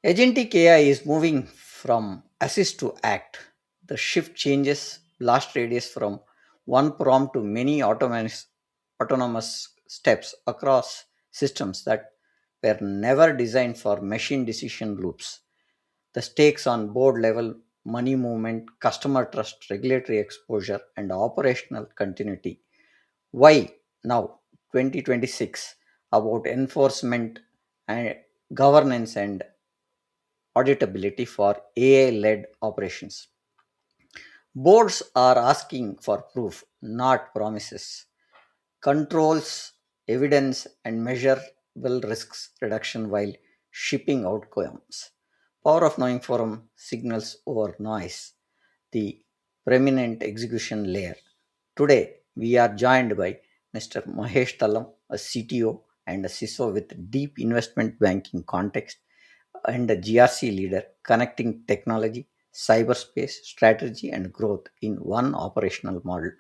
Agentic AI is moving from assist to act. The shift changes blast radius from one prompt to many autonomous steps across systems that were never designed for machine decision loops. The stakes on board level, money movement, customer trust, regulatory exposure, and operational continuity. Why now, 2026, about enforcement and governance and auditability for AI led operations. Boards are asking for proof, not promises. Controls, evidence, and measurable risks reduction while shipping outcomes. Power of Knowing Forum signals over noise, the preeminent execution layer. Today, we are joined by Mr. Mahesh Talam, a CTO and a CISO with deep investment banking context and a GRC leader connecting technology, cyberspace, strategy, and growth in one operational model.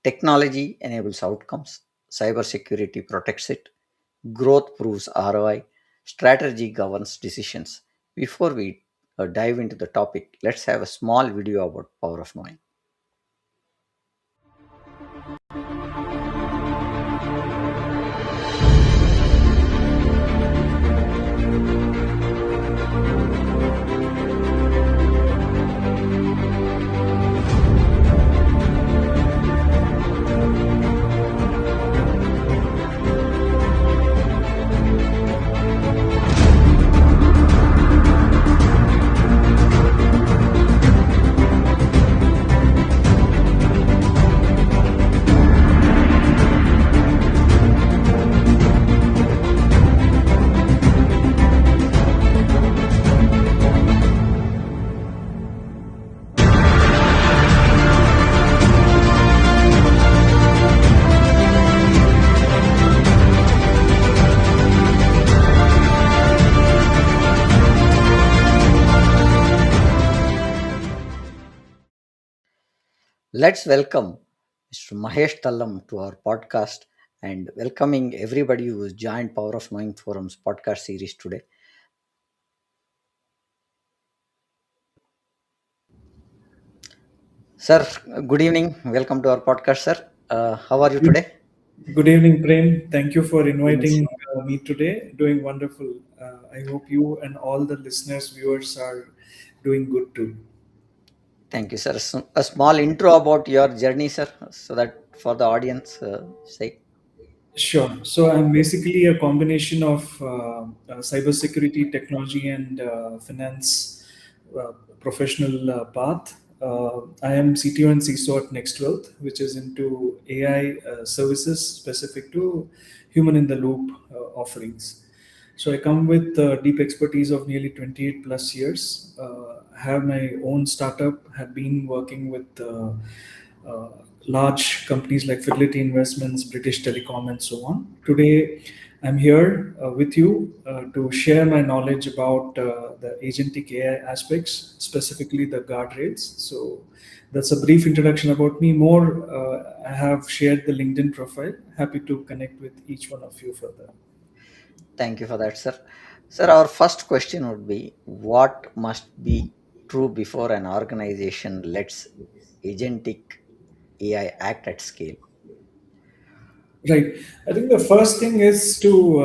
Technology enables outcomes, cybersecurity protects it, growth proves ROI, strategy governs decisions. Before we dive into the topic, let's have a small video about Power of Knowing. Let's welcome Mr. Mahesh Tallam to our podcast and welcoming everybody who has joined Power of Knowing Forum's podcast series today. Sir, good evening. Welcome to our podcast, sir. How are you today? Good evening, Prem. Thank you for inviting me today. Doing wonderful. I hope you and all the listeners, viewers are doing good too. Thank you, sir. A small intro about your journey, sir, so that for the audience sake. Sure. So I'm basically a combination of cybersecurity, technology, and finance professional path. I am CTO and CISO at NextWealth, which is into AI services specific to human in the loop offerings. So I come with deep expertise of nearly 28 plus years. Have my own startup. Have been working with uh, large companies like Fidelity Investments, British Telecom, and so on. Today, I'm here with you to share my knowledge about the agentic AI aspects, specifically the guardrails. So that's a brief introduction about me. More, I have shared the LinkedIn profile. Happy to connect with each one of you further. Thank you for that, sir. Sir, our first question would be what must be true before an organization lets agentic AI act at scale? Right. I think the first thing is to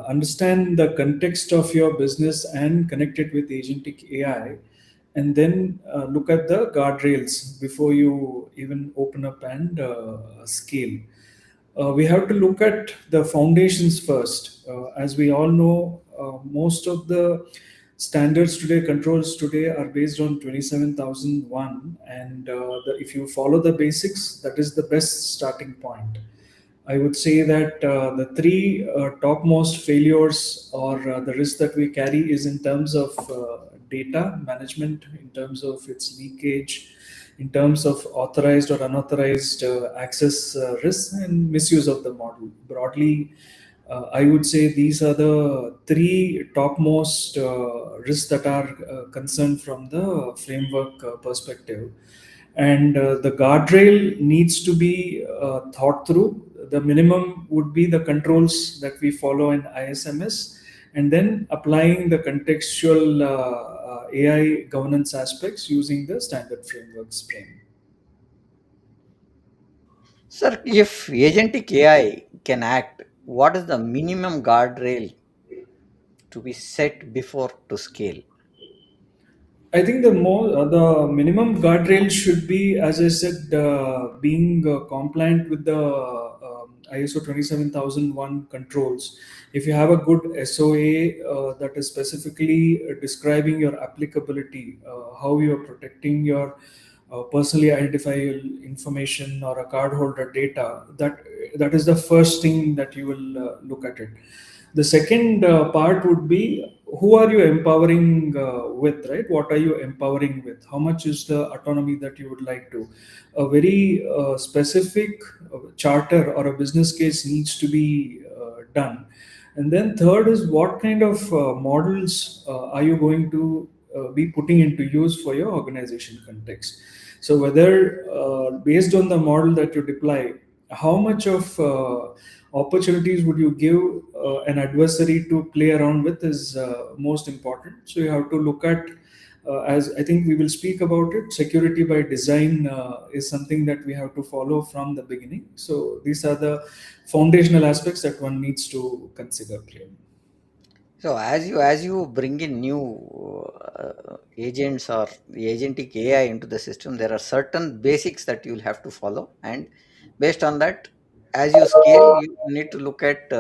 understand the context of your business and connect it with agentic AI, and then look at the guardrails before you even open up and scale. We have to look at the foundations first. As we all know, most of the standards today, controls today, are based on 27001, and if you follow the basics, that is the best starting point. I would say that the three topmost failures or the risk that we carry is in terms of data management, in terms of its leakage, in terms of authorized or unauthorized access risks, and misuse of the model. Broadly, I would say these are the three topmost risks that are concerned from the framework perspective. And the guardrail needs to be thought through. The minimum would be the controls that we follow in ISMS, and then applying the contextual AI governance aspects using the standard frameworks frame. Sir, if agentic AI can act, what is the minimum guardrail to be set before to scale? I think the minimum guardrail should be, as I said, being compliant with the ISO 27001 controls. If you have a good SOA that is specifically describing your applicability, how you are protecting your personally identifiable information or a cardholder data, that is the first thing that you will look at it. The second part would be, who are you empowering with, right? What are you empowering with? How much is the autonomy that you would like to? A very specific charter or a business case needs to be done. And then third is, what kind of models are you going to be putting into use for your organization context? So whether based on the model that you deploy, how much of opportunities would you give an adversary to play around with is most important. So you have to look at, as I think we will speak about it, security by design is something that we have to follow from the beginning. So these are the foundational aspects that one needs to consider clearly. So as you bring in new agents or the agentic AI into the system, there are certain basics that you'll have to follow, and based on that, as you scale, you need to look at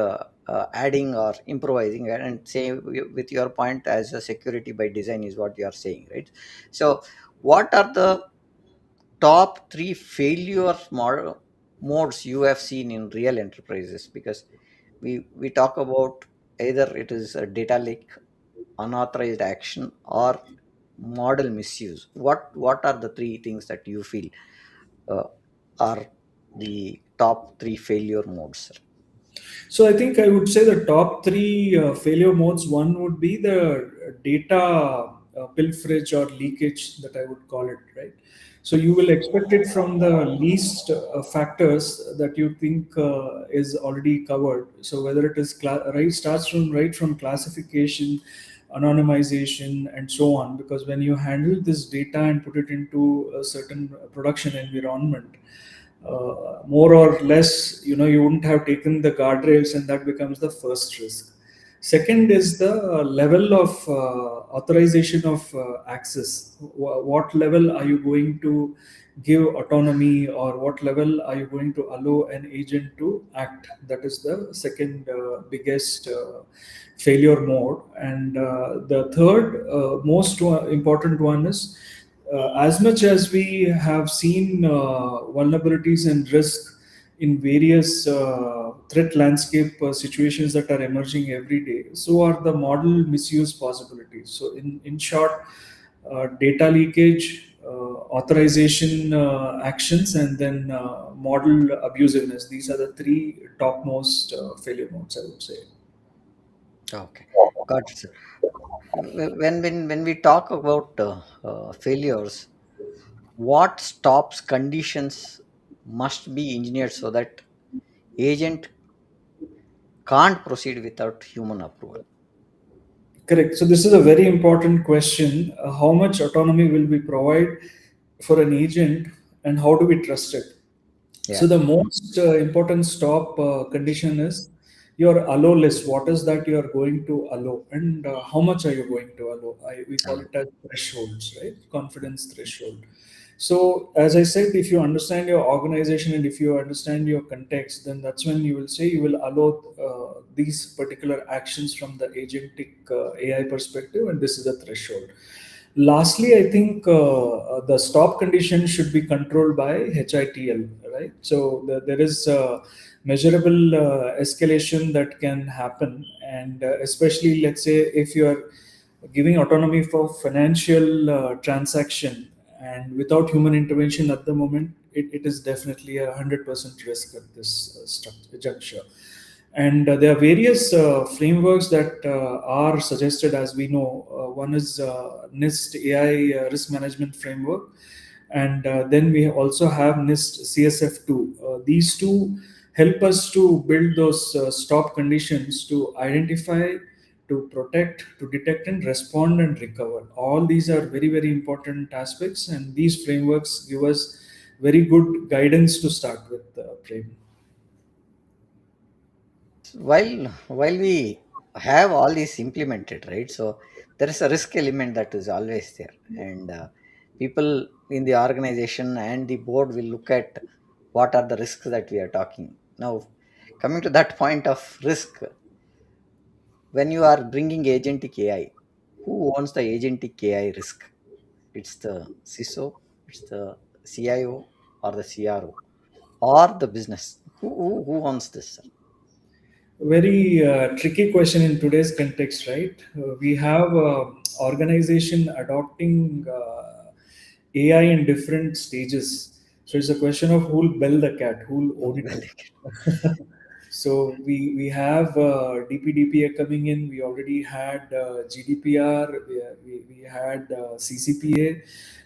adding or improvising. And say with your point, as a security by design is what you are saying, right? So, what are the top three failure modes you have seen in real enterprises? Because we talk about either it is a data leak, unauthorized action, or model misuse. What are the three things that you feel uh, are the top three failure modes, sir? So I think I would say the top three failure modes. One would be the data pilferage or leakage, that I would call it, right? So you will expect it from the least factors that you think is already covered. So whether it is right, starts from right from classification, anonymization, and so on. Because when you handle this data and put it into a certain production environment, more or less, you wouldn't have taken the guardrails, and that becomes the first risk. Second is the level of authorization of access. What level are you going to give autonomy, or what level are you going to allow an agent to act? That is the second biggest failure mode. And the third most important one is, as much as we have seen vulnerabilities and risk in various threat landscape situations that are emerging every day, so are the model misuse possibilities. So, in short, data leakage, authorization actions, and then model abusiveness. These are the three topmost failure modes, I would say. Okay, got it, sir. When we talk about failures, what stops conditions must be engineered so that agent can't proceed without human approval? Correct. So this is a very important question. How much autonomy will we provide for an agent, and how do we trust it? So Yeah. the most important stop condition is your allow list. What is that you are going to allow, and how much are you going to allow? We call Hello. it as thresholds, right? Confidence threshold. So as I said, if you understand your organization and if you understand your context, then that's when you will say you will allow these particular actions from the agentic AI perspective, and this is a threshold. Lastly, I think the stop condition should be controlled by HITL, right? So there is measurable escalation that can happen, and especially, let's say, if you are giving autonomy for financial transaction and without human intervention at the moment, it is definitely 100% risk at this juncture. And there are various frameworks that are suggested, as we know. One is NIST AI risk management framework, and then we also have NIST CSF2. These two help us to build those stop conditions to identify, to protect, to detect and respond and recover. All these are very, very important aspects, and these frameworks give us very good guidance to start with, Prem. While we have all these implemented, right, so there is a risk element that is always there, and people in the organization and the board will look at what are the risks that we are talking now. Coming to that point of risk, when you are bringing agentic AI, who owns the agentic AI risk? It's the CISO, it's the CIO, or the CRO, or the business? Who owns this, sir? Very tricky question in today's context, right? We have organization adopting AI in different stages. So it's a question of who'll bell the cat, who'll own it. Well, So we have DPDPA coming in. We already had GDPR. We had CCPA.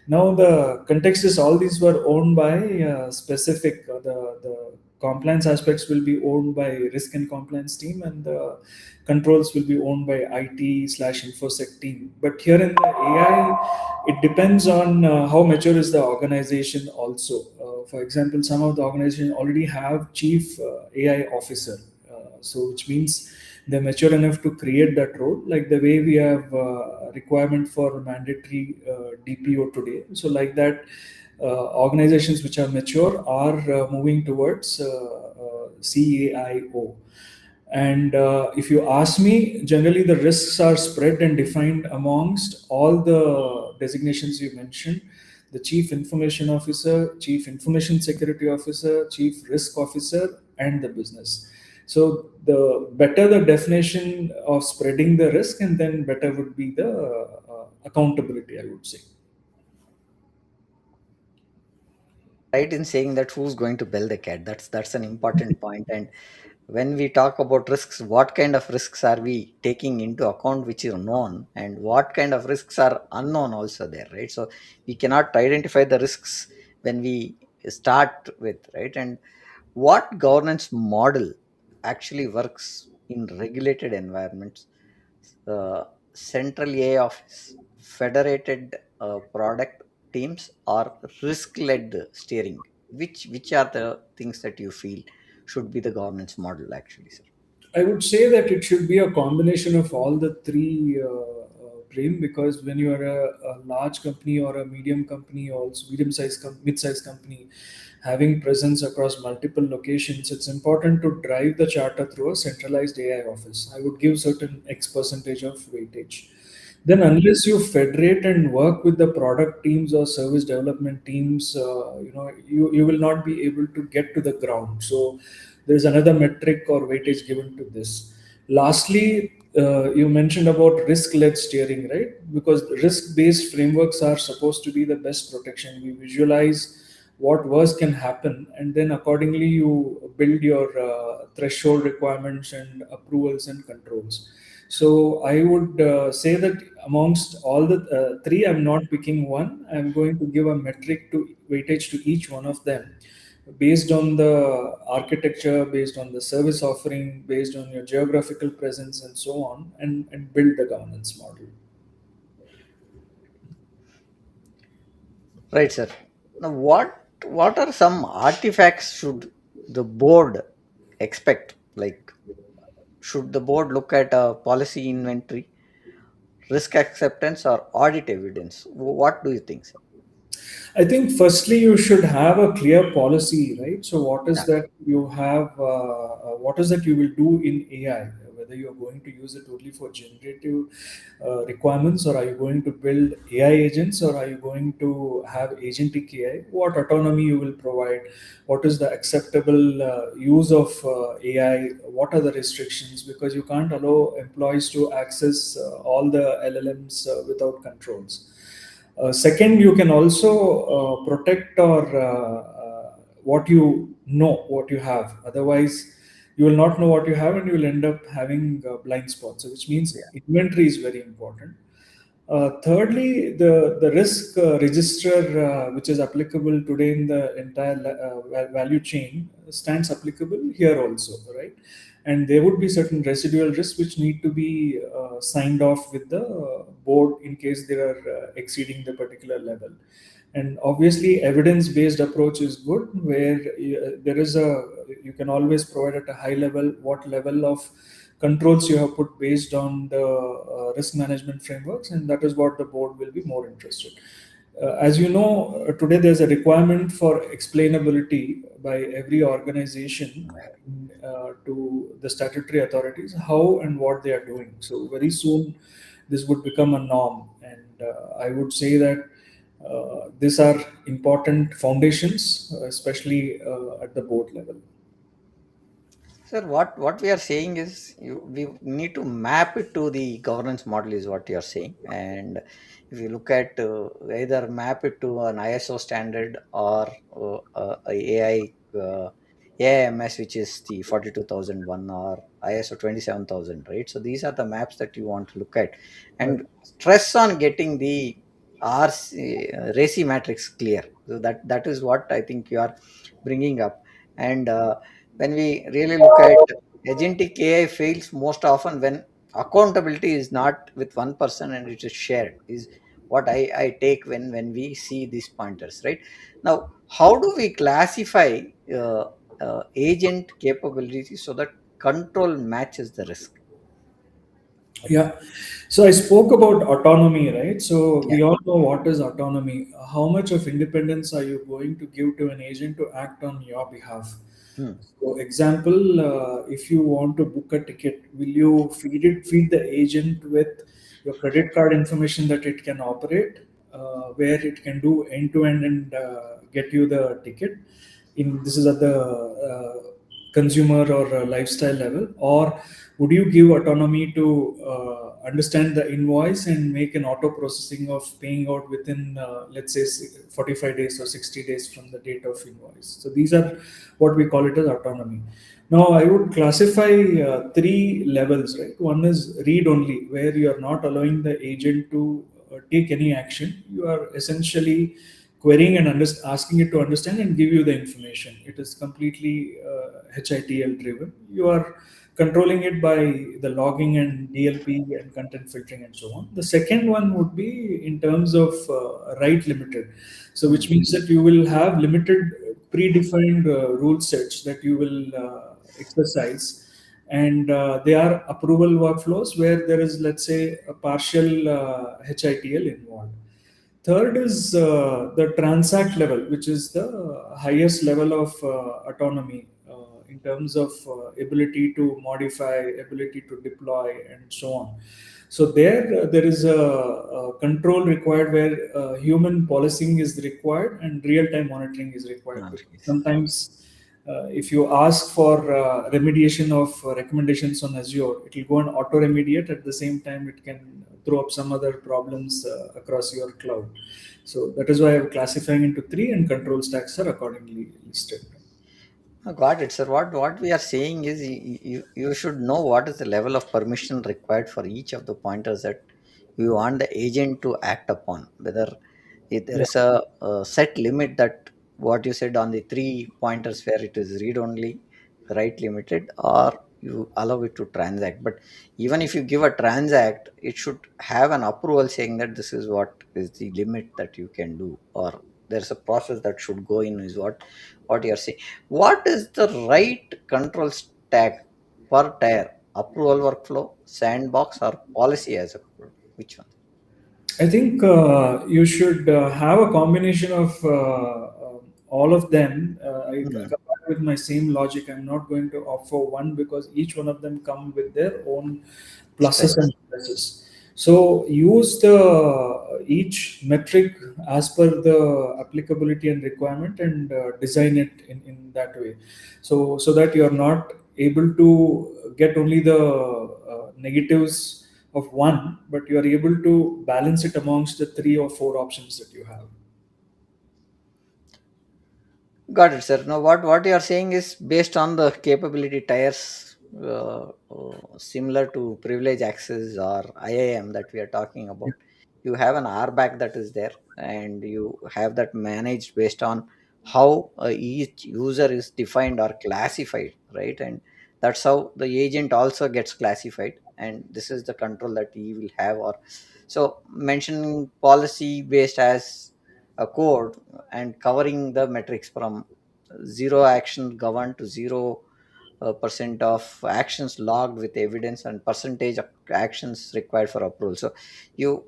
Now the context is all these were owned by specific the compliance aspects will be owned by risk and compliance team, and the controls will be owned by IT/infosec team. But here in the AI, it depends on how mature is the organization also. For example, some of the organization already have chief AI officer, so which means they're mature enough to create that role, like the way we have requirement for mandatory DPO today. So like that, organizations which are mature are moving towards CAIO. And if you ask me, generally the risks are spread and defined amongst all the designations you mentioned: the chief information officer, chief information security officer, chief risk officer, and the business. So the better the definition of spreading the risk, and then better would be the accountability, I would say. Right in saying that who's going to bell the cat, that's an important point. And when we talk about risks, what kind of risks are we taking into account which is known, and what kind of risks are unknown also there, right? So we cannot identify the risks when we start with, right? And what governance model actually works in regulated environments? Central AI office, federated product teams, or risk-led steering? Which are the things that you feel should be the governance model, actually, sir? I would say that it should be a combination of all the three, Prem, because when you are a large company or a medium company, or also medium-sized, mid-sized company, having presence across multiple locations, it's important to drive the charter through a centralized AI office. I would give certain X percentage of weightage. Then, unless you federate and work with the product teams or service development teams, you will not be able to get to the ground. So there's another metric or weightage given to this. Lastly, you mentioned about risk-led steering, right? Because risk-based frameworks are supposed to be the best protection. We visualize what worse can happen, and then accordingly you build your threshold requirements and approvals and controls. So I would say that amongst all the three, I'm not picking one. I'm going to give a metric to weightage to each one of them based on the architecture, based on the service offering, based on your geographical presence, and so on, and build the governance model. Right, sir. Now, what are some artifacts should the board expect? Like, should the board look at a policy inventory, risk acceptance, or audit evidence? What do you think, sir? I think firstly you should have a clear policy, right? So what is Yeah. that you have? What is that you will do in AI? Whether you are going to use it only for generative requirements, or are you going to build AI agents, or are you going to have agentic AI? What autonomy you will provide? What is the acceptable use of AI? What are the restrictions? Because you can't allow employees to access all the LLMs without controls. Second, you can also protect or what you know, what you have. Otherwise, you will not know what you have, and you will end up having blind spots. So which means Yeah. inventory is very important. Thirdly, the risk register, which is applicable today in the entire value chain, stands applicable here also, right? And there would be certain residual risks which need to be signed off with the board in case they are exceeding the particular level. And obviously evidence based approach is good, where there is a, you can always provide at a high level what level of controls you have put based on the risk management frameworks, and that is what the board will be more interested. As you know, today there's a requirement for explainability by every organization to the statutory authorities how and what they are doing. So very soon this would become a norm, and I would say that these are important foundations, especially at the board level. Sir, what we are saying is we need to map it to the governance model, is what you are saying. And if you look at either map it to an ISO standard or a AIMS, which is the 42001 or ISO 27000, right? So these are the maps that you want to look at, Right. and stress on getting the RACI matrix clear. So that is what I think you are bringing up. And when we really look at agentic AI, fails most often when accountability is not with one person and it is shared, is what I take when we see these pointers, right? Now, how do we classify agent capabilities so that control matches the risk? Yeah. So I spoke about autonomy, right? So Yeah. we all know what is autonomy. How much of independence are you going to give to an agent to act on your behalf? Hmm. So, example, if you want to book a ticket, will you feed the agent with your credit card information that it can operate, where it can do end to end and get you the ticket? In this is at the consumer or lifestyle level, or would you give autonomy to understand the invoice and make an auto processing of paying out within let's say 45 days or 60 days from the date of invoice? So these are what we call it as autonomy. Now I would classify three levels, right? One is read only, where you are not allowing the agent to take any action. You are essentially querying and asking it to understand and give you the information. It is completely HITL driven. You are controlling it by the logging and DLP and content filtering and so on. The second one would be in terms of right limited. So, which Hmm. means that you will have limited predefined rule sets that you will exercise, and they are approval workflows where there is, let's say, a partial HITL involved. Third is the transact level, which is the highest level of autonomy in terms of ability to modify, ability to deploy, and so on. So there is a control required where human policing is required and real-time monitoring is required. No, Because yes. sometimes if you ask for remediation of recommendations on Azure, it will go and auto remediate. At the same time, it can throw up some other problems across your cloud. So that is why I'm classifying into three, and control stacks are accordingly listed. Got it, sir. What we are saying is you should know what is the level of permission required for each of the pointers that you want the agent to act upon. Whether there Yeah. is a set limit, that what you said on the three pointers where it is read only, write limited, or you allow it to transact. But even if you give a transact, it should have an approval saying that this is what is the limit that you can do, or there's a process that should go in, is what you're saying. What is the right control stack per tier? Approval workflow, sandbox, or policy as a code? Which one? I think you should have a combination of all of them. I Hmm. come back with my same logic. I'm not going to opt for one because each one of them come with their own pluses and Strengths. minuses. So use the each metric as per the applicability and requirement, and design it in that way. So that you are not able to get only the negatives of one, but you are able to balance it amongst the three or four options that you have. Got it, sir. Now, what you are saying is based on the capability tiers, similar to privilege access or IAM that we are talking Yeah. about. You have an RBAC that is there, and you have that managed based on how each user is defined or classified, right? And that's how the agent also gets classified. and this is the control that he will have. Or so mentioning policy based as a code and covering the metrics from zero action governed to zero percent of actions logged with evidence and percentage of actions required for approval. So you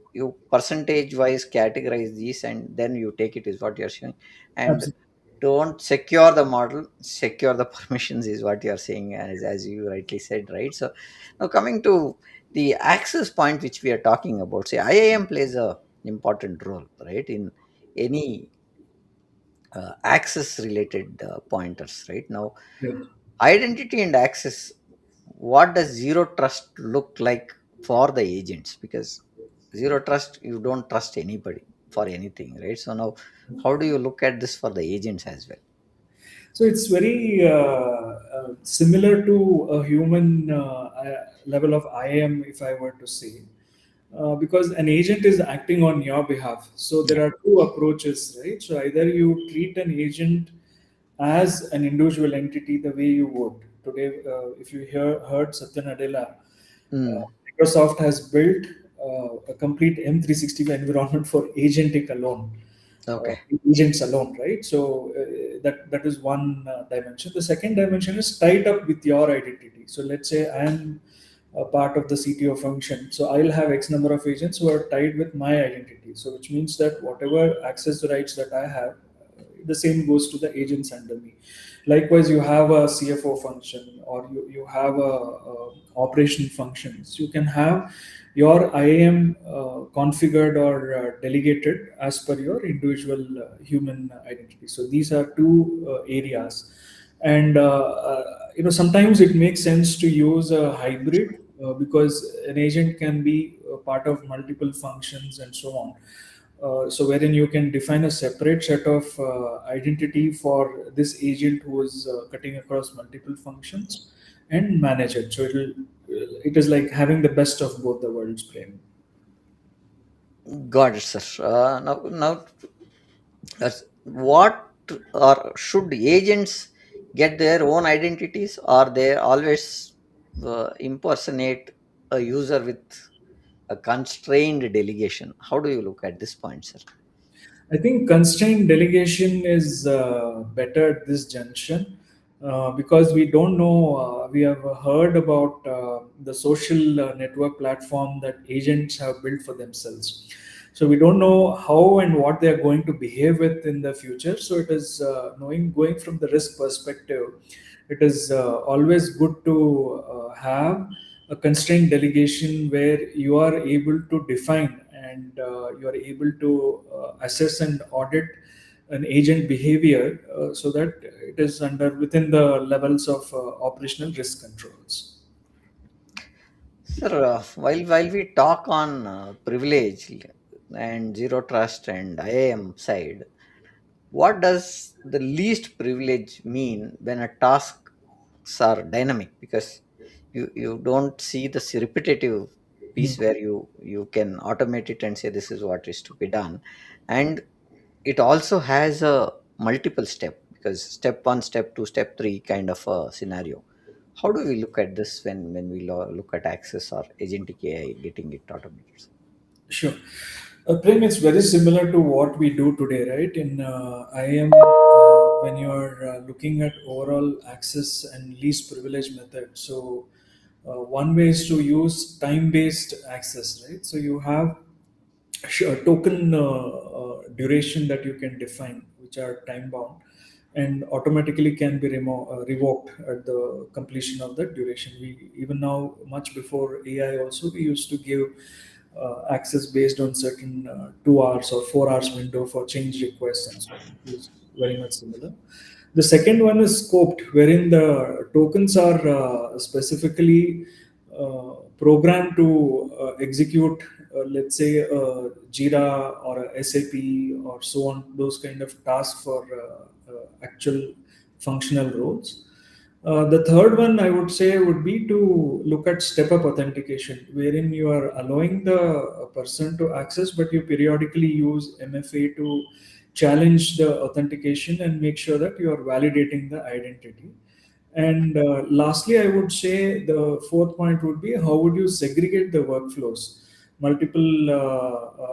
percentage wise categorize these and then you take it, is what you're saying. And Absolutely. don't secure the model, secure the permissions is what you're saying, as you rightly said, right? So now coming to the access point which we are talking about, say IAM plays a important role, right, in any access related pointers. Right now, Right. identity and access, what does zero trust look like for the agents? Because zero trust, you don't trust anybody for anything, right? So now how do you look at this for the agents as well? So it's very similar to a human level of IAM, if I were to say, because an agent is acting on your behalf. So Yeah. there are two approaches, right? So either you treat an agent as an individual entity the way you would today. If you heard Satya Nadella, Mm, Microsoft has built a complete M365 environment for agentic alone, uh, okay. agents alone, right? So that is one dimension. The second dimension is tied up with your identity. So let's say I am a part of the CTO function. So I'll have X number of agents who are tied with my identity. So which means that whatever access rights that I have, the same goes to the agents under me. Likewise, you have a CFO function, or you have a operation functions. You can have your IAM configured or delegated as per your individual human identity. So these are two areas, and sometimes it makes sense to use a hybrid because an agent can be a part of multiple functions and so on. So wherein you can define a separate set of identity for this agent who is cutting across multiple functions and manage it. So it is like having the best of both the worlds playing. Got it, sir. Now, what, or should agents get their own identities, or they always impersonate a user with a constrained delegation? How do you look at this point, sir? I think constrained delegation is better at this junction because we don't know. We have heard about the social network platform that agents have built for themselves. So we don't know how and what they are going to behave with in the future. So it is knowing going from the risk perspective. It is always good to have a constrained delegation where you are able to define and you are able to assess and audit an agent behavior so that it is under within the levels of operational risk controls. Sir, while we talk on privilege and zero trust and IAM side, what does the least privilege mean when a tasks are dynamic? Because you don't see this repetitive piece Mhm. where you can automate it and say this is what is to be done, and it also has a multiple step, because step one, step two, step three kind of a scenario. How do we look at this when we look at access or agentic AI getting it automated? Sure. Prem, it's very similar to what we do today, right? In IAM, when you're looking at overall access and least privilege method. So, one way is to use time based access, right? So, you have sure, token duration that you can define, which are time bound and automatically can be revoked at the completion of the duration. We even now, much before AI, also we used to give access based on certain 2 hours or 4 hours window for change requests and so on. It is very much similar. The second one is scoped, wherein the tokens are specifically programmed to execute, let's say, Jira or a SAP or so on, those kind of tasks for actual functional roles. The third one I would say would be to look at step up authentication, wherein you are allowing the person to access, but you periodically use MFA to challenge the authentication and make sure that you are validating the identity. And lastly, I would say the fourth point would be how would you segregate the workflows? Multiple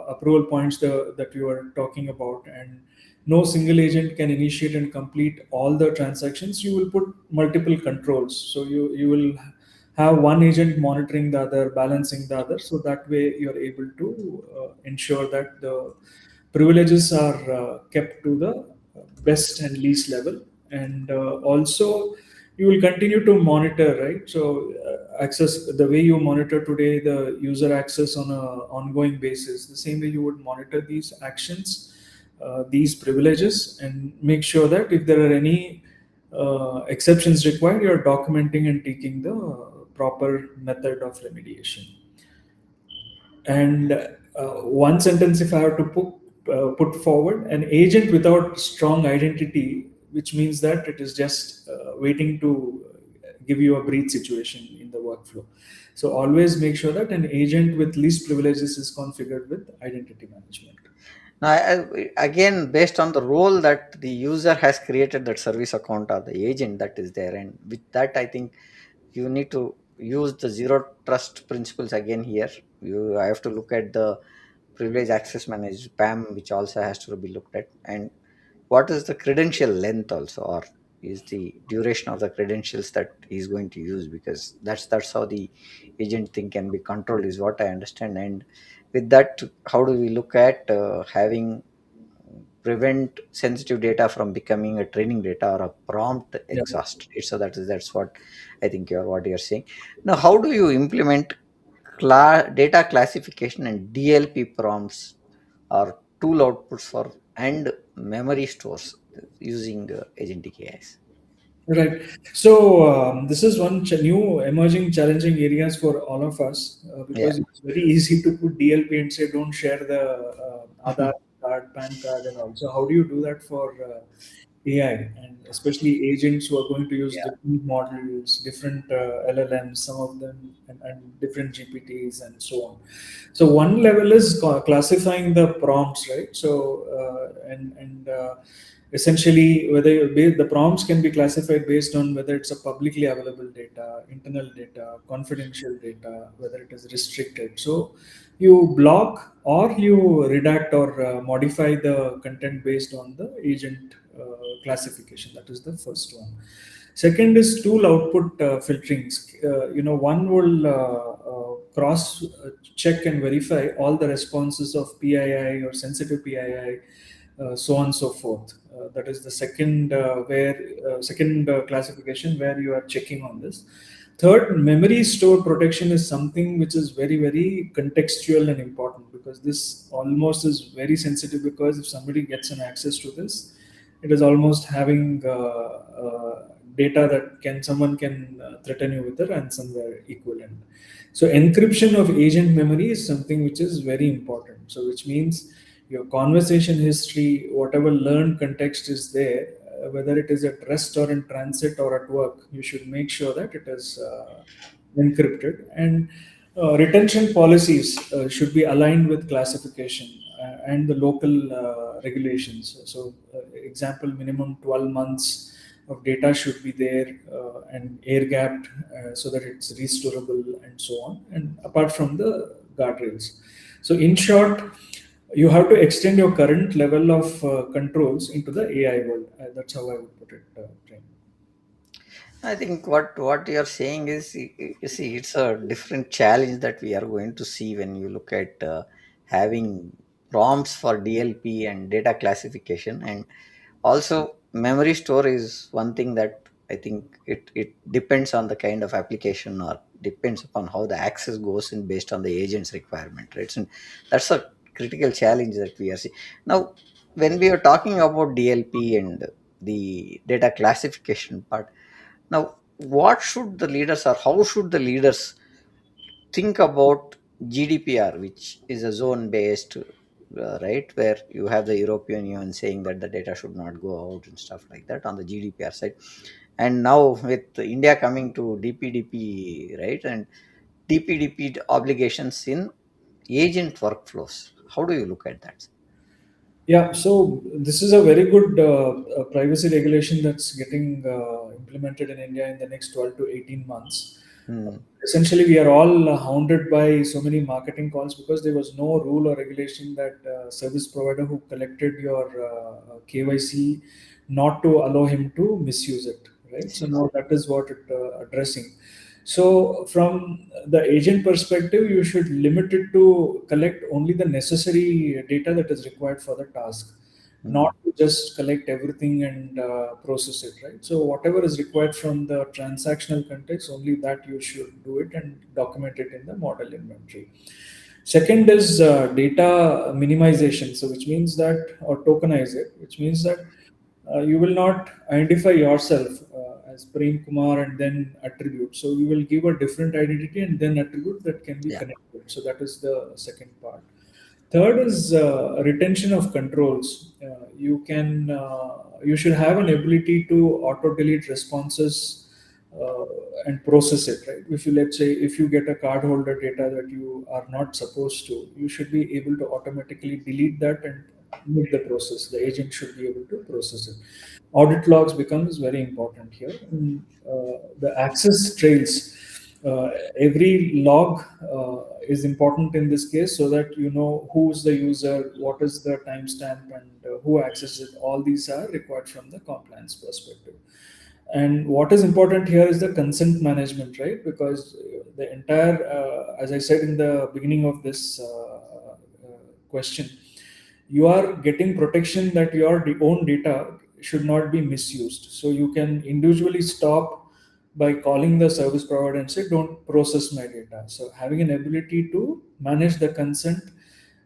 approval points that you are talking about, and no single agent can initiate and complete all the transactions. You will put multiple controls. So you will have one agent monitoring the other, balancing the other. So that way you're able to ensure that the privileges are kept to the best and least level. And also you will continue to monitor, right? So access, the way you monitor today the user access on a ongoing basis, the same way you would monitor these actions, these privileges, and make sure that if there are any exceptions required, you're documenting and taking the proper method of remediation. And one sentence, if I have to put forward, an agent without strong identity, which means that it is just waiting to give you a brief situation in the workflow. So always make sure that an agent with least privileges is configured with identity management. Now, again, based on the role that the user has created that service account or the agent that is there, and with that, I think you need to use the zero trust principles again here. You have to look at the privilege access managed PAM, which also has to be looked at, and what is the credential length also, or is the duration of the credentials that he's going to use, because that's how the agent thing can be controlled, is what I understand. And with that, how do we look at having prevent sensitive data from becoming a training data or a prompt Yeah. exhaust, right? So that's what I think what you're saying. Now, how do you implement data classification and DLP prompts or tool outputs for and memory stores using agentic AIs? Right. So this is one new emerging challenging areas for all of us, Yeah. because it's very easy to put DLP and say don't share the Aadhaar card, PAN card, and all. So how do you do that for AI, and especially agents who are going to use Yeah. different models, different LLMs, some of them, and different GPTs and so on. So one level is classifying the prompts, right? So essentially the prompts can be classified based on whether it's a publicly available data, internal data, confidential data, whether it is restricted. So you block or you redact or modify the content based on the agent classification. That is the first one. Second is tool output filtering. One will cross check and verify all the responses of PII or sensitive PII, so on and so forth. That is the second classification where you are checking on this. Third, memory store protection is something which is very, very contextual and important, because this almost is very sensitive, because if somebody gets an access to this, it is almost having data that someone can threaten you with a ransomware equivalent. So encryption of agent memory is something which is very important. So which means your conversation history, whatever learned context is there, whether it is at rest or in transit or at work, you should make sure that it is encrypted. And retention policies should be aligned with classification and the local regulations. So, example, minimum 12 months of data should be there, and air gapped, so that it's restorable and so on. And apart from the guardrails. So, in short, you have to extend your current level of controls into the AI world. That's how I would put it, Prem. I think what you're saying is, you see, it's a different challenge that we are going to see when you look at having prompts for DLP and data classification. And also, memory store is one thing that I think it depends on the kind of application, or depends upon how the access goes in based on the agent's requirement, right? So that's a critical challenge that we are seeing. Now, when we are talking about DLP and the data classification part, now what should the leaders, or how should the leaders think about GDPR, which is a zone based, right, where you have the European Union saying that the data should not go out and stuff like that on the GDPR side. And now with India coming to DPDP, right, and DPDP obligations in agent workflows, how do you look at that? Yeah, so this is a very good privacy regulation that's getting implemented in India in the next 12 to 18 months. Hmm. Essentially, we are all hounded by so many marketing calls because there was no rule or regulation that service provider who collected your KYC not to allow him to misuse it, right? So Yes. now that is what it addressing. So from the agent perspective, you should limit it to collect only the necessary data that is required for the task, Hmm. not to just collect everything and process it, right? So whatever is required from the transactional context, only that you should do it and document it in the model inventory. Second is data minimization, so which means that, or tokenize it, which means that you will not identify yourself as Prem Kumar and then attribute. So you will give a different identity and then attribute that can be Yeah. connected. So that is the second part. Third is retention of controls. You should have an ability to auto delete responses uh, and process it. Right. If you, let's say, if you get a cardholder data that you are not supposed to, you should be able to automatically delete that and make the process. The agent should be able to process it. Audit logs becomes very important here. The access trails, every log is important in this case, so that you know who is the user, what is the timestamp, and who accesses it. All these are required from the compliance perspective. And what is important here is the consent management, right? Because the entire, as I said in the beginning of this question, you are getting protection that your own data should not be misused. So you can individually stop by calling the service provider and say, don't process my data. So having an ability to manage the consent,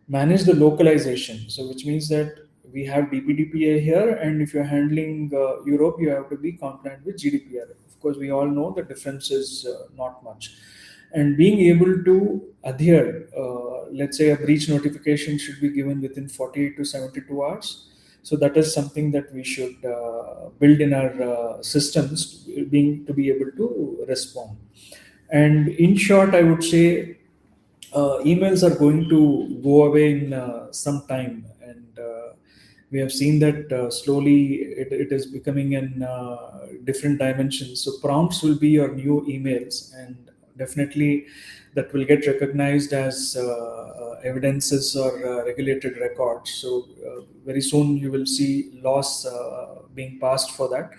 manage the localization. So which means that we have DPDPA here, and if you're handling Europe, you have to be compliant with GDPR. Of course, we all know the difference is not much. And being able to adhere, let's say a breach notification should be given within 48 to 72 hours. So that is something that we should build in our systems, being to be able to respond. And in short, I would say emails are going to go away in some time, and we have seen that slowly it is becoming in different dimensions. So prompts will be your new emails, and definitely that will get recognized as evidences or regulated records. So very soon you will see laws being passed for that.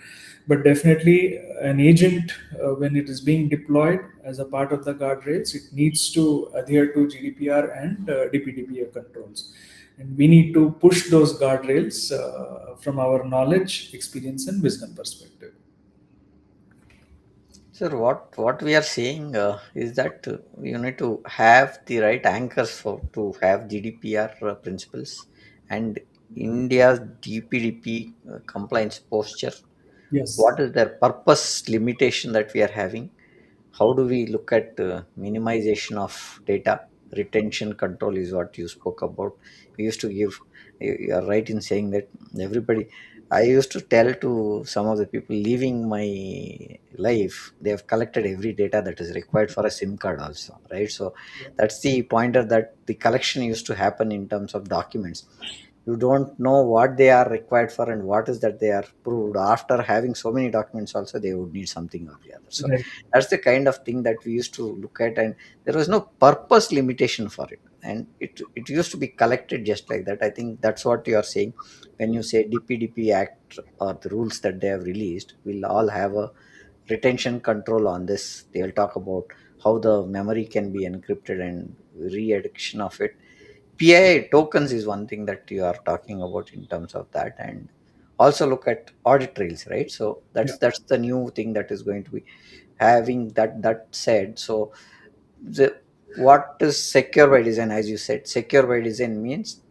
But definitely, an agent, when it is being deployed as a part of the guardrails, it needs to adhere to GDPR and DPDPA controls. And we need to push those guardrails from our knowledge, experience, and wisdom perspective. Sir, what we are saying is that you need to have the right anchors for to have GDPR principles and India's DPDP compliance posture. Yes. What is their purpose limitation that we are having? How do we look at minimization of data? Retention control is what you spoke about. We used to give, you are right in saying that everybody, I used to tell to some of the people leaving my life, they have collected every data that is required for a SIM card also, right? So that's the pointer, that the collection used to happen in terms of documents. You don't know what they are required for and what is that they are proved. After having so many documents also, they would need something or the other. So Right. that's the kind of thing that we used to look at, and there was no purpose limitation for it, and it used to be collected just like that. I think that's what you are saying when you say DPDP Act or the rules that they have released will all have a retention control on this. They'll talk about how the memory can be encrypted and re-addiction of it. PII tokens is one thing that you are talking about in terms of that, and also look at audit trails, right? So Yeah. that's the new thing that is going to be having that said. So the, what is secure by design? As you said, secure by design means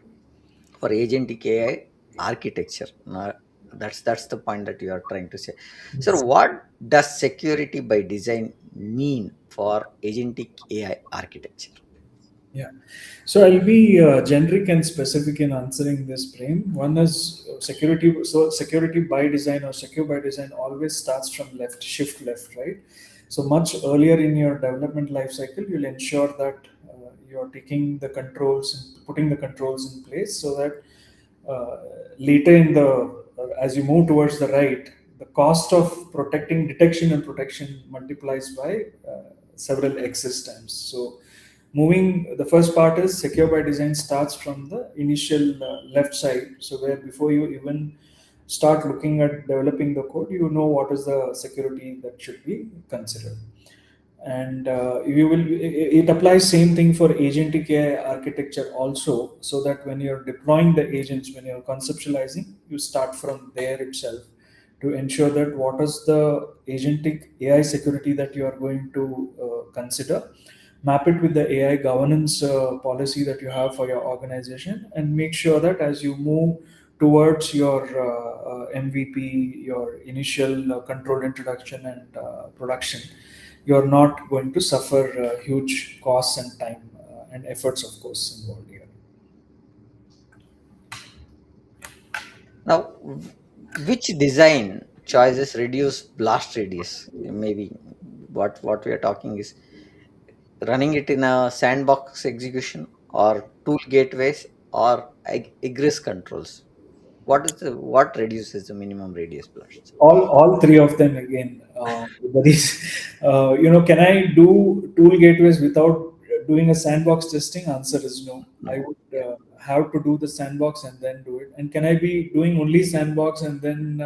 for agentic AI architecture. That's the point that you are trying to say. So Yes. what does security by design mean for agentic AI architecture? Yeah. So I'll be generic and specific in answering this, frame. One is security. So security by design or secure by design always starts from left, shift left, right? So much earlier in your development life cycle, you'll ensure that you're taking the controls and putting the controls in place so that uh, later in the as you move towards the right, the cost of protecting detection and protection multiplies by several excess times. So moving, the first part is secure by design starts from the initial left side, so where before you even start looking at developing the code, you know what is the security that should be considered. And you will it applies same thing for agentic AI architecture also, so that when you're deploying the agents, when you're conceptualizing, you start from there itself to ensure that what is the agentic AI security that you are going to consider, map it with the AI governance policy that you have for your organization, and make sure that as you move towards your MVP, your initial controlled introduction and production, you're not going to suffer huge costs and time and efforts, of course, involved here. Now, which design choices reduce blast radius? Maybe what we are talking is running it in a sandbox execution or tool gateways or egress controls. What reduces the minimum radius blasts? All three of them again. There is, can I do tool gateways without doing a sandbox testing? Answer is no. I No. would Yeah. have to do the sandbox and then do it. And can I be doing only sandbox and then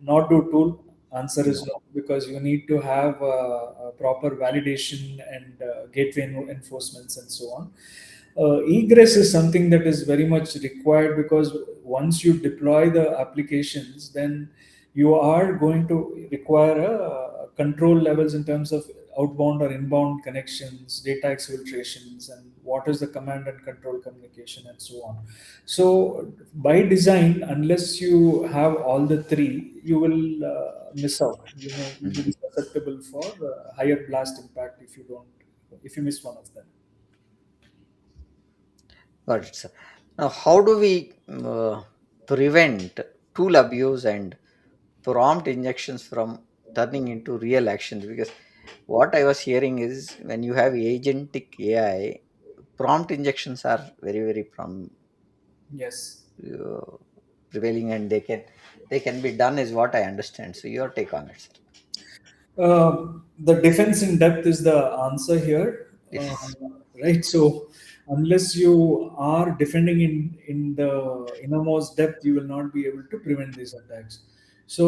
not do tool? Answer is No. no, because you need to have a proper validation and gateway enforcements and so on. Egress is something that is very much required, because once you deploy the applications, then you are going to require control levels in terms of outbound or inbound connections, data exfiltrations, and what is the command and control communication, and so on. So, by design, unless you have all the three, you will miss out. You will Mm. be susceptible for higher blast impact if you miss one of them. Got it, sir. Now, how do we prevent tool abuse and prompt injections from turning into real actions? Because what I was hearing is when you have agentic AI, prompt injections are very Yes. uh, prevailing, and they can be done, is what I understand. So your take on it, sir? The defense in depth is the answer here, Yes. right? So, unless you are defending in the innermost depth, you will not be able to prevent these attacks. So,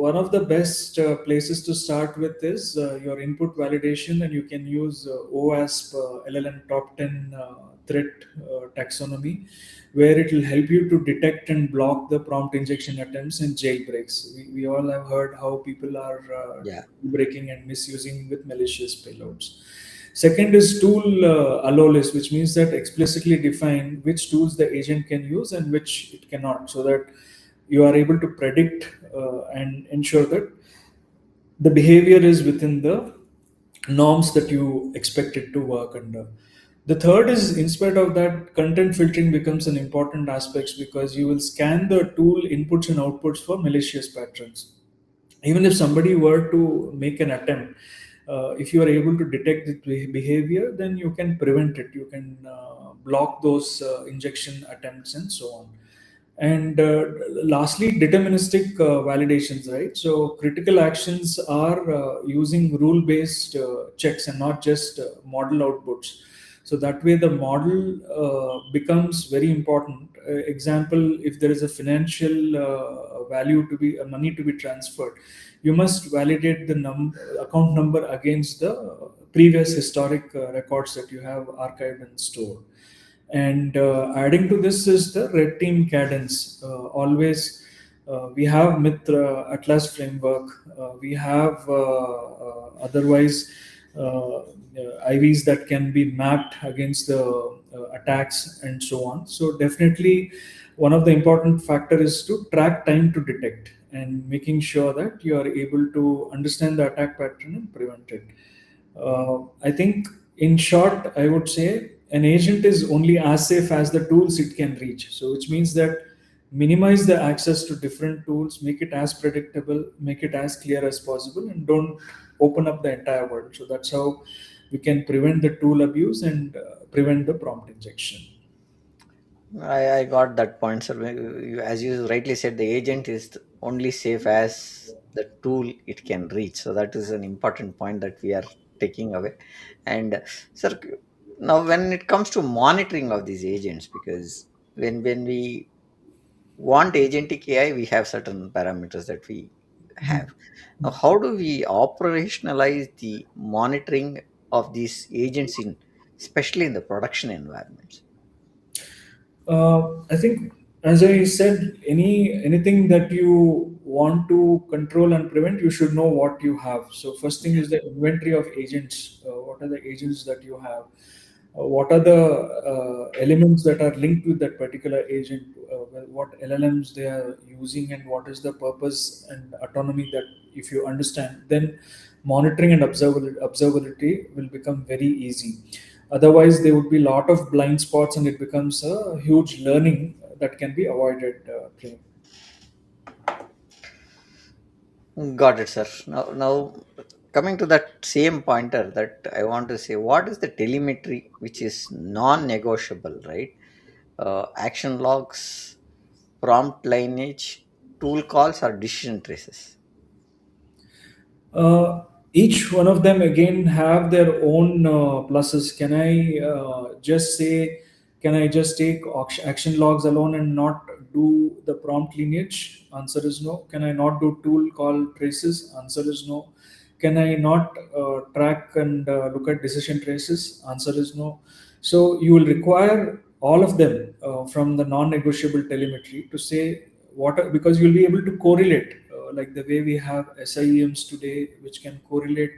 one of the best places to start with is your input validation, and you can use OWASP LLM Top 10 threat taxonomy, where it will help you to detect and block the prompt injection attempts and jailbreaks. We all have heard how people are Yeah. breaking and misusing with malicious payloads. Second is tool allow list, which means that explicitly define which tools the agent can use and which it cannot, so that you are able to predict and ensure that the behavior is within the norms that you expect it to work under. The third is, instead of that, content filtering becomes an important aspect, because you will scan the tool inputs and outputs for malicious patterns. Even if somebody were to make an attempt, if you are able to detect the behavior, then you can prevent it. You can block those injection attempts and so on. And lastly, deterministic validations, right? So critical actions are using rule based checks and not just model outputs. So that way the model becomes very important. Example, if there is a financial value to be money to be transferred, you must validate the account number against the previous historic records that you have archived and stored. And adding to this is the red team cadence. Always we have Mitra Atlas framework. We have otherwise IVs that can be mapped against the attacks and so on. So definitely one of the important factor is to track time to detect, and making sure that you are able to understand the attack pattern and prevent it. I think, in short, I would say an agent is only as safe as the tools it can reach. So, which means that minimize the access to different tools, make it as predictable, make it as clear as possible, and don't open up the entire world. So, that's how we can prevent the tool abuse and prevent the prompt injection. I got that point, sir. As you rightly said, the agent is only safe as the tool it can reach. So that is an important point that we are taking away. And sir, now when it comes to monitoring of these agents, because when we want agentic AI, we have certain parameters that we have. Now, how do we operationalize the monitoring of these agents in, especially in the production environments? I think, as I said, anything that you want to control and prevent, you should know what you have. So first thing is the inventory of agents. What are the agents that you have? What are the elements that are linked with that particular agent? What LLMs they are using, and what is the purpose and autonomy that, if you understand, then monitoring and observability will become very easy. Otherwise, there would be a lot of blind spots, and it becomes a huge learning that can be avoided. Got it, sir. Now coming to that same pointer, that I want to say, what is the telemetry which is non-negotiable, right? Action logs, prompt lineage, tool calls, or decision traces. uh, each one of them again have their own pluses. Can I just take action logs alone and not do the prompt lineage? Answer is no. Can I not do tool call traces? Answer is no. Can I not track and look at decision traces? Answer is no. So you will require all of them from the non-negotiable telemetry to say because you'll be able to correlate, like the way we have SIEMs today, which can correlate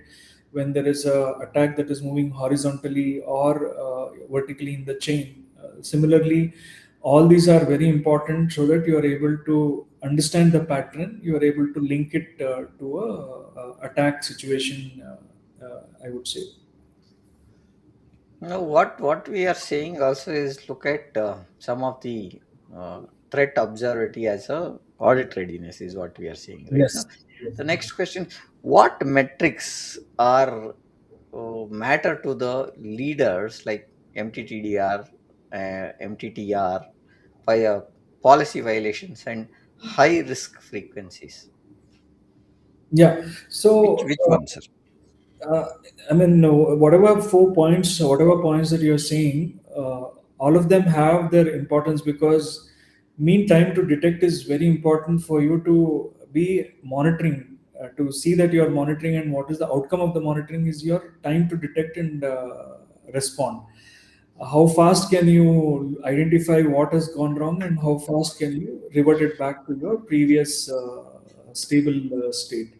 when there is a attack that is moving horizontally or vertically in the chain. Similarly, all these are very important so that you are able to understand the pattern. You are able to link it to a attack situation. I would say. Now, what we are saying also is look at some of the threat observability as a audit readiness is what we are saying right now. Yes. Yes. The next question: what metrics are matter to the leaders like MTTDR, MTTR, via policy violations and high risk frequencies? Yeah. So. Which one, sir? Uh, I mean, whatever points that you're saying, all of them have their importance, because mean time to detect is very important for you to be monitoring, to see that you are monitoring, and what is the outcome of the monitoring is your time to detect and respond. How fast can you identify what has gone wrong, and how fast can you revert it back to your previous stable state?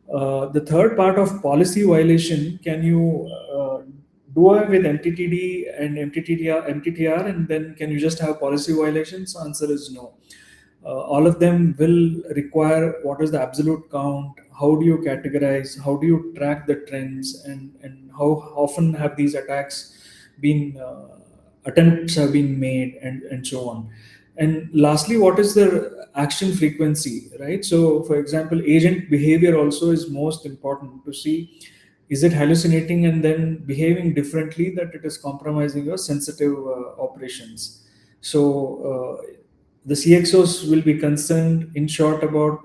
The third part of policy violation, can you do away with MTTD and MTTR, and then can you just have policy violations? Answer is no. All of them will require what is the absolute count, how do you categorize, how do you track the trends, and how often have these attacks been, attempts have been made, and so on. And lastly, what is the action frequency, right? So for example, agent behavior also is most important to see, is it hallucinating and then behaving differently that it is compromising your sensitive operations. So the CXOs will be concerned, in short, about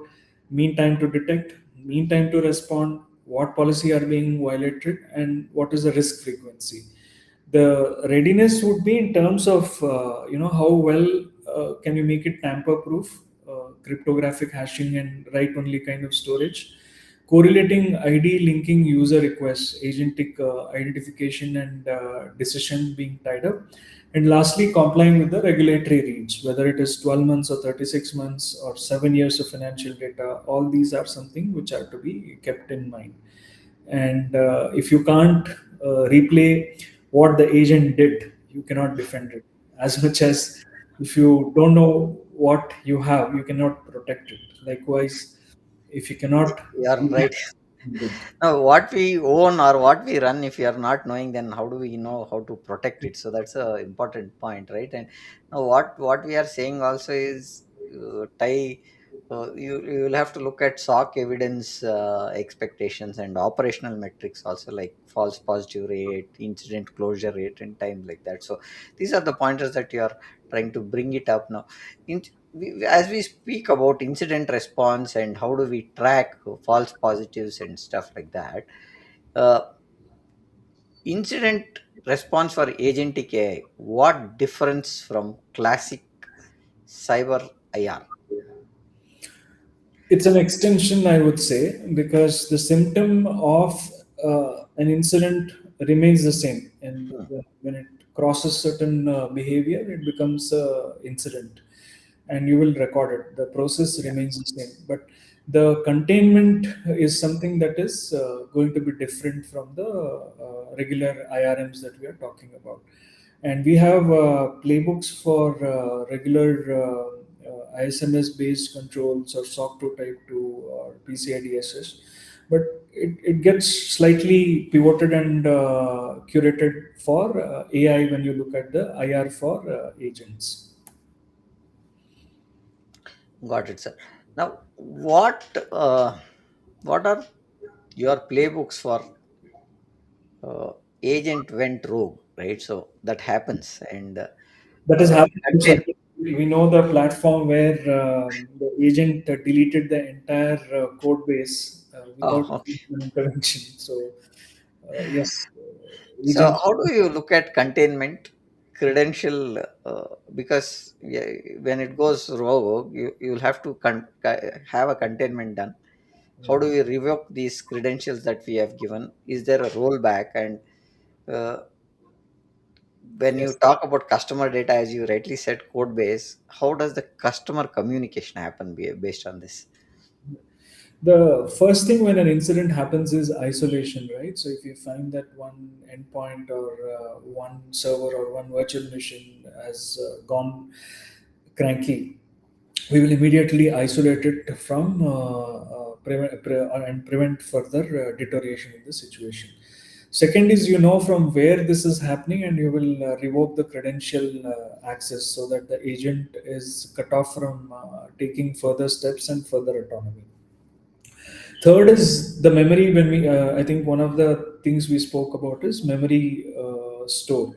mean time to detect, mean time to respond, what policy are being violated, and what is the risk frequency. The readiness would be in terms of how well can you make it tamper proof, cryptographic hashing and write only kind of storage, correlating ID, linking user requests, agentic identification and decision being tied up, and lastly complying with the regulatory reads, whether it is 12 months or 36 months or 7 years of financial data. All these are something which are to be kept in mind. And if you can't replay what the agent did, you cannot defend it. As much as if you don't know what you have, you cannot protect it. Likewise, if you cannot You're replay right. good. Now, what we own or what we run, if we are not knowing, then how do we know how to protect it? So that's a important point, right? And now what we are saying also is tie. You will have to look at SOC evidence expectations and operational metrics also, like false positive rate, incident closure rate, and time like that. So these are the pointers that you are trying to bring it up now. As we speak about incident response and how do we track false positives and stuff like that, uh, incident response for agentic AI, what difference from classic cyber IR? It's an extension, I would say, because the symptom of an incident remains the same, and Hmm, when it crosses certain behavior, it becomes a incident, and you will record it. The process yeah, remains the same, but the containment is something that is going to be different from the regular IRMs that we are talking about. And we have playbooks for regular ISMS based controls or SOC 2 Type 2 or PCI DSS, but it gets slightly pivoted and curated for AI when you look at the IR for agents. got it, sir. Now, what are your playbooks for uh, agent went rogue, right? So that happens, and That has happened also. contain. We know the platform where the agent deleted the entire code base Oh, without okay. human intervention. So, yes, So agent. how do you look at containment credential? Because yeah, when it goes rogue, you'll have to have a containment done. Yeah. How do we revoke these credentials that we have given? Is there a rollback? And uh, when you Yes. talk about customer data, as you rightly said, code base, how does the customer communication happen based on this? The first thing when an incident happens is isolation, right? So if you find that one endpoint or one server or one virtual machine has gone cranky, we will immediately isolate it from and prevent further deterioration in the situation. Second is, you know from where this is happening, and you will revoke the credential access so that the agent is cut off from taking further steps and further autonomy. Third is the memory. When we, I think one of the things we spoke about is memory store.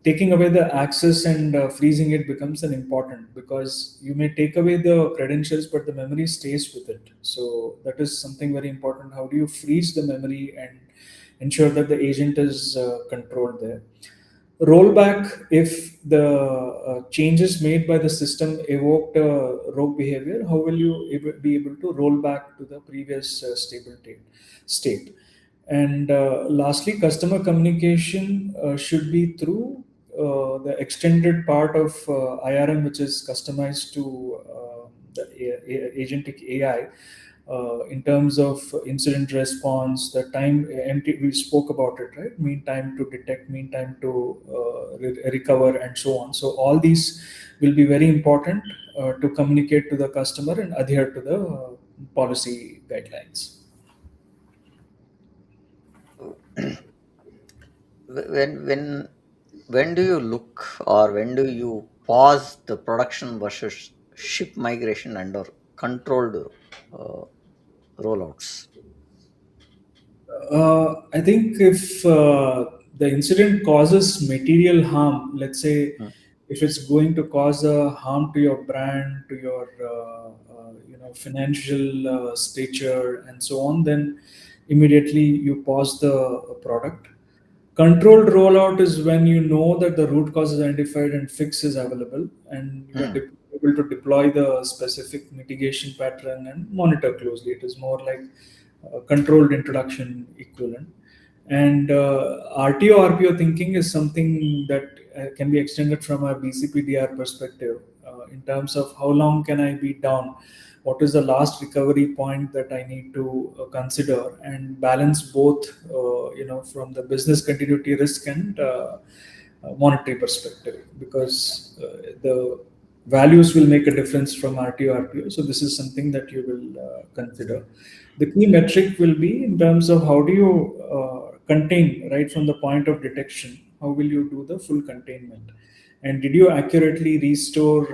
Taking away the access and freezing it becomes an important, because you may take away the credentials, but the memory stays with it. So that is something very important. How do you freeze the memory and ensure that the agent is controlled there? Rollback, if the changes made by the system evoked rogue behavior, how will you be able to roll back to the previous stable state? And lastly, customer communication should be through the extended part of IRM, which is customized to the agentic AI, in terms of incident response, the time, we spoke about it, right? Mean time to detect, mean time to recover, and so on. So all these will be very important to communicate to the customer and adhere to the policy guidelines. When do you look, or when do you pause the production versus ship migration under controlled uh, rollouts? I think if the incident causes material harm, let's say Hmm, if it's going to cause a harm to your brand, to your financial stature, and so on, then immediately you pause the product. Controlled rollout is when you know that the root cause is identified and fix is available, and you are hmm. able to deploy the specific mitigation pattern and monitor closely. It is more like controlled introduction equivalent. And RTO RPO thinking is something that can be extended from a BCPDR perspective, in terms of how long can I be down, what is the last recovery point that I need to consider, and balance both, from the business continuity risk and monetary perspective, because the values will make a difference from RTO RPO. So this is something that you will consider. The key metric will be in terms of how do you contain right from the point of detection. How will you do the full containment? And did you accurately restore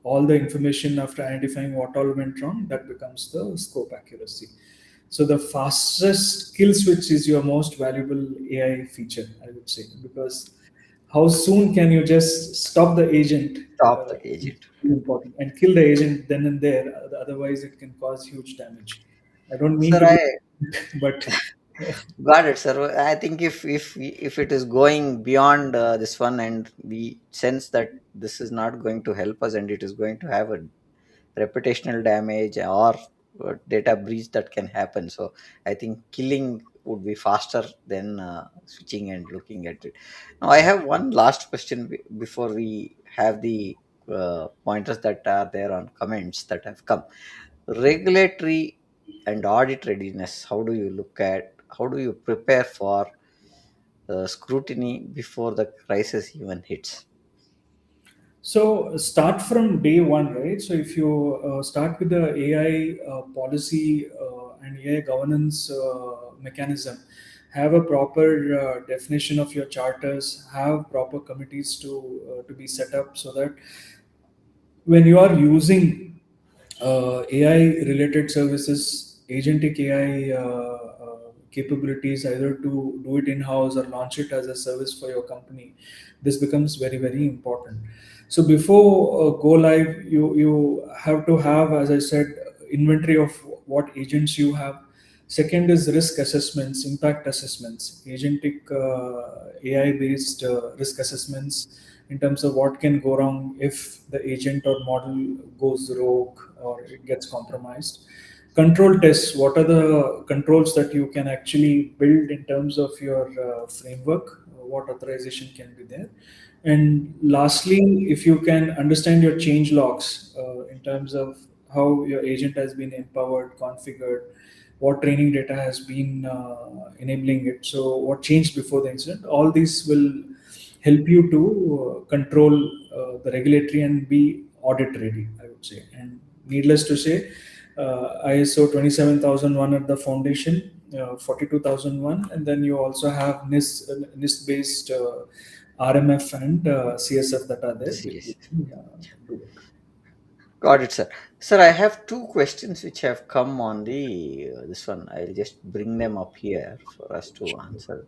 all the information after identifying what all went wrong, that becomes the scope accuracy. So the fastest kill switch is your most valuable AI feature, I would say, because how soon can you just stop the agent Stop the is agent. important, and kill the agent then and there. Otherwise, it can cause huge damage. I don't mean Sir, to be, I but got it, sir. I think if it is going beyond this one, and we sense that this is not going to help us, and it is going to have a reputational damage or data breach that can happen. So I think killing would be faster than switching and looking at it. Now I have one last question before we have the pointers that are there on comments that have come. Regulatory and audit readiness. How do you prepare for scrutiny before the crisis even hits? so start from day one, right? So if you start with the AI policy and AI governance mechanism, have a proper definition of your charters, have proper committees to be set up, so that when you are using AI related services, agentic AI capabilities, either to do it in house or launch it as a service for your company, this becomes very, very important. So before go live, you have to have, as I said, inventory of what agents you have. Second is risk assessments, impact assessments, agentic AI based risk assessments in terms of what can go wrong if the agent or model goes rogue or it gets compromised. Control tests, what are the controls that you can actually build in terms of your framework, what authorization can be there. And lastly, if you can understand your change logs in terms of how your agent has been empowered, configured, what training data has been enabling it, so what changed before the incident, all these will help you to control the regulatory and be audit ready, I would say. And needless to say, ISO 27001 at the foundation, 42001, and then you also have NIST based RMF and CSF that are there, which you Serious. can do it. Got it, sir. Sir, I have two questions which have come on the this one. I'll just bring them up here for us to answer.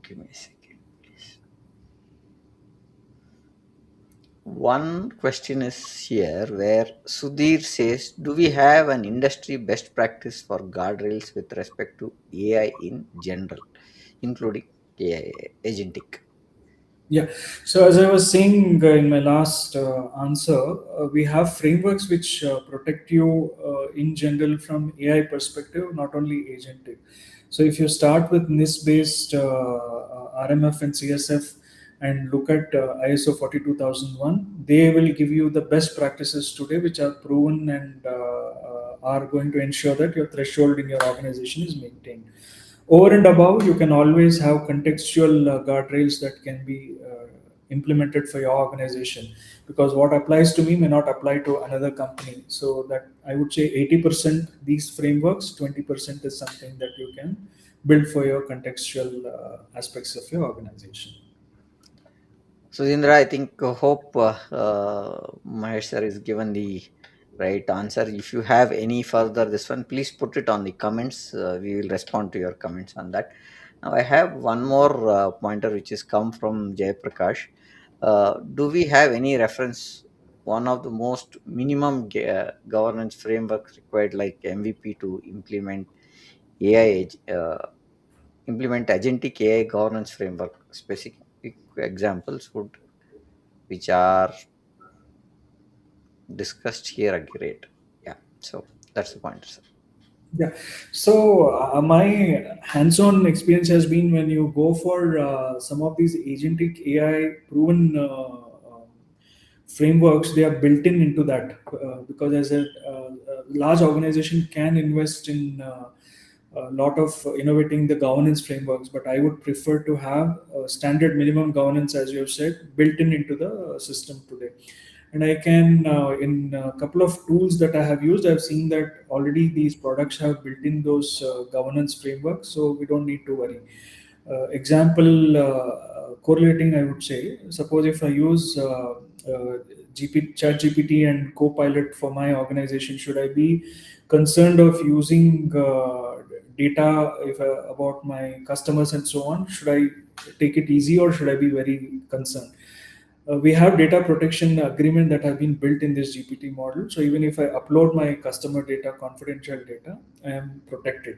Give me a second, please. One question is here where Sudhir says, "Do we have an industry best practice for guardrails with respect to AI in general, including AI agentic?" Yeah. So as I was saying in my last answer, we have frameworks which protect you in general from AI perspective, not only agentic. So if you start with NIST-based RMF and CSF and look at ISO 42001, they will give you the best practices today, which are proven and are going to ensure that your threshold in your organization is maintained. Over and above, you can always have contextual guardrails that can be implemented for your organization, because what applies to me may not apply to another company. So that I would say 80% these frameworks, 20% is something that you can build for your contextual aspects of your organization. So, Indra, I think hope Mahesh sir is given the right answer. If you have any further this one, please put it on the comments. We will respond to your comments on that. Now, I have one more pointer which is come from Jay Prakash. Do we have any reference? One of the most minimum governance frameworks required, like MVP, to implement agentic AI governance framework. Specific examples would which are discussed here are great. Yeah, so that's the point, sir. Yeah. So my hands-on experience has been when you go for some of these agentic AI proven frameworks, they are built in into that because as a large organization can invest in a lot of innovating the governance frameworks, but I would prefer to have standard minimum governance, as you have said, built in into the system today. And I can in a couple of tools that I have used, I've seen that already these products have built in those governance frameworks, so we don't need to worry. Example correlating, I would say, suppose if I use Chat GPT and Copilot for my organization? Should I be concerned of using data about my customers and so on? Should I take it easy, or should I be very concerned? We have data protection agreement that have been built in this GPT model. So even if I upload my customer data, confidential data, I am protected.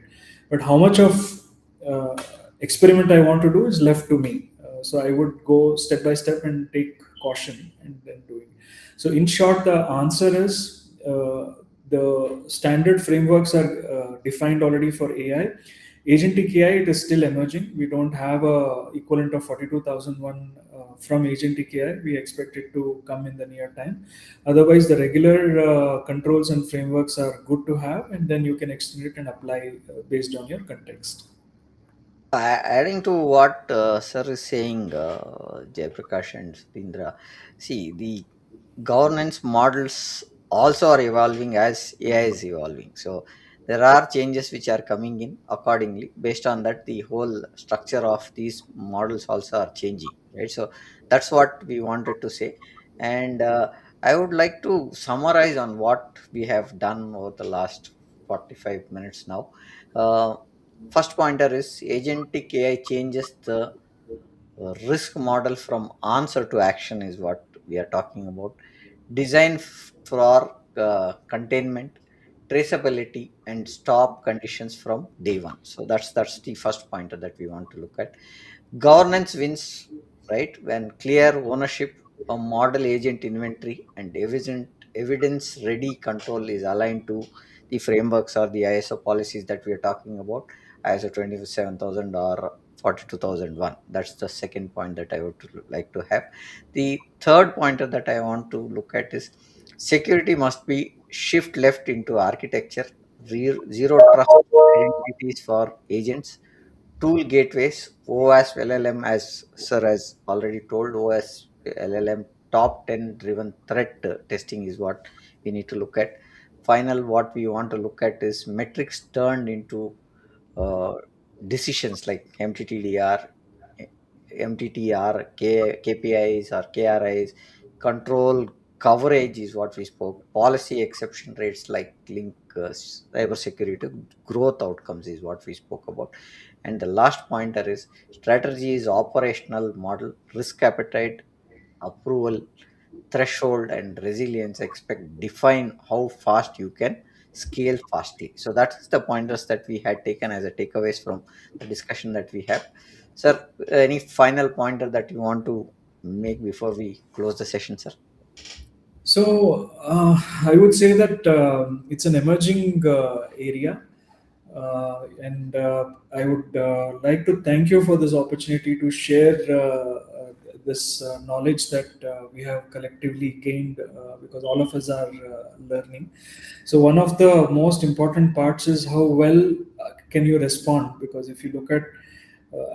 But how much of uh, experiment I want to do is left to me. So I would go step by step and take caution and then do it. So in short, the answer is the standard frameworks are defined already for AI. Agentic AI, it is still emerging. We don't have a equivalent of 42,001 from Agentic AI. We expect it to come in the near time. Otherwise, the regular controls and frameworks are good to have, and then you can extend it and apply based on your context. Adding to what sir is saying, Jayaprakash and Sudhindra, see, the governance models also are evolving as AI is evolving. So there are changes which are coming in accordingly. Based on that, the whole structure of these models also are changing, right? So that's what we wanted to say. And I would like to summarize on what we have done over the last 45 minutes now. Uh, First pointer is agentic AI changes the risk model from answer to action, is what we are talking about. Design for containment, traceability, and stop conditions from day one. So that's the first pointer that we want to look at. Governance wins, right? When clear ownership, a model agent inventory, and evidence ready control is aligned to the frameworks or the ISO policies that we are talking about, ISO 27000 or 42001. That's the second point that I would like to have. The third pointer that I want to look at is security must be shift left into architecture, zero trust identities for agents, tool gateways, OS LLM, as sir has already told, OS LLM top 10 driven threat testing is what we need to look at. Final, what we want to look at is metrics turned into uh, decisions like MTTDR, KPIs or KRIs, control coverage is what we spoke, policy exception rates like link cybersecurity, growth outcomes is what we spoke about. And the last pointer is strategy is operational model, risk appetite, approval, threshold, and resilience expect define how fast you can scale fastly. So that's the pointers that we had taken as a takeaways from the discussion that we have. Sir, any final pointer that you want to make before we close the session, sir? So I would say that it's an emerging area, and I would like to thank you for this opportunity to share this knowledge that we have collectively gained, because all of us are learning. So one of the most important parts is how well can you respond, because if you look at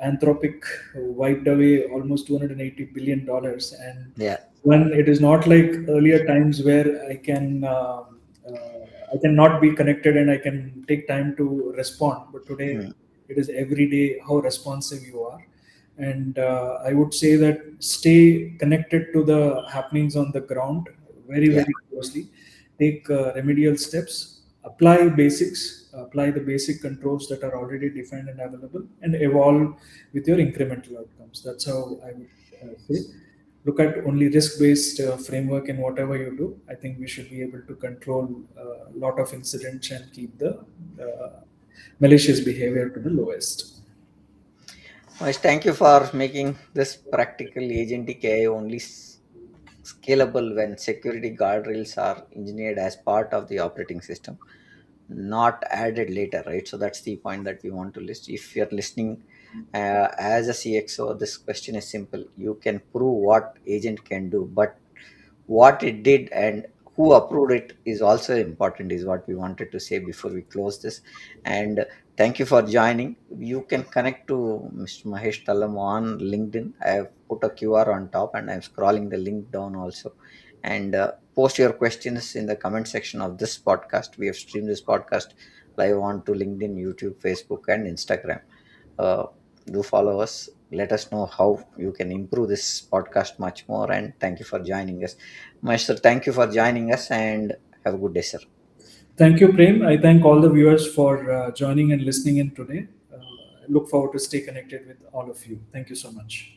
Anthropic wiped away almost $280 billion, and Yeah. when it is not like earlier times where I can not be connected and I can take time to respond, but today Mm. it is every day how responsive you are. And I would say that stay connected to the happenings on the ground very, Yeah. very closely. Take remedial steps, apply the basic controls that are already defined and available, and evolve with your incremental outcomes. That's how I would say. Look at only risk-based framework in whatever you do. I think we should be able to control a lot of incidents and keep the malicious behavior to the lowest. Much thank you for making this practical agentic AI only scalable when security guardrails are engineered as part of the operating system, not added later, right? So that's the point that we want to list. If you're listening as a CXO, this question is simple. You can prove what agent can do, but what it did and who approved it is also important, is what we wanted to say before we close this. And thank you for joining. You can connect to Mr. Mahesh Talam on LinkedIn. I have put a QR on top and I'm scrolling the link down also. And post your questions in the comment section of this podcast. We have streamed this podcast live on to LinkedIn, YouTube, Facebook, and Instagram. uh, do follow us. let us know how you can improve this podcast much more. And thank you for joining us. Master, thank you for joining us and have a good day, sir. Thank you, Prem. I thank all the viewers for joining and listening in today. I look forward to stay connected with all of you. Thank you so much.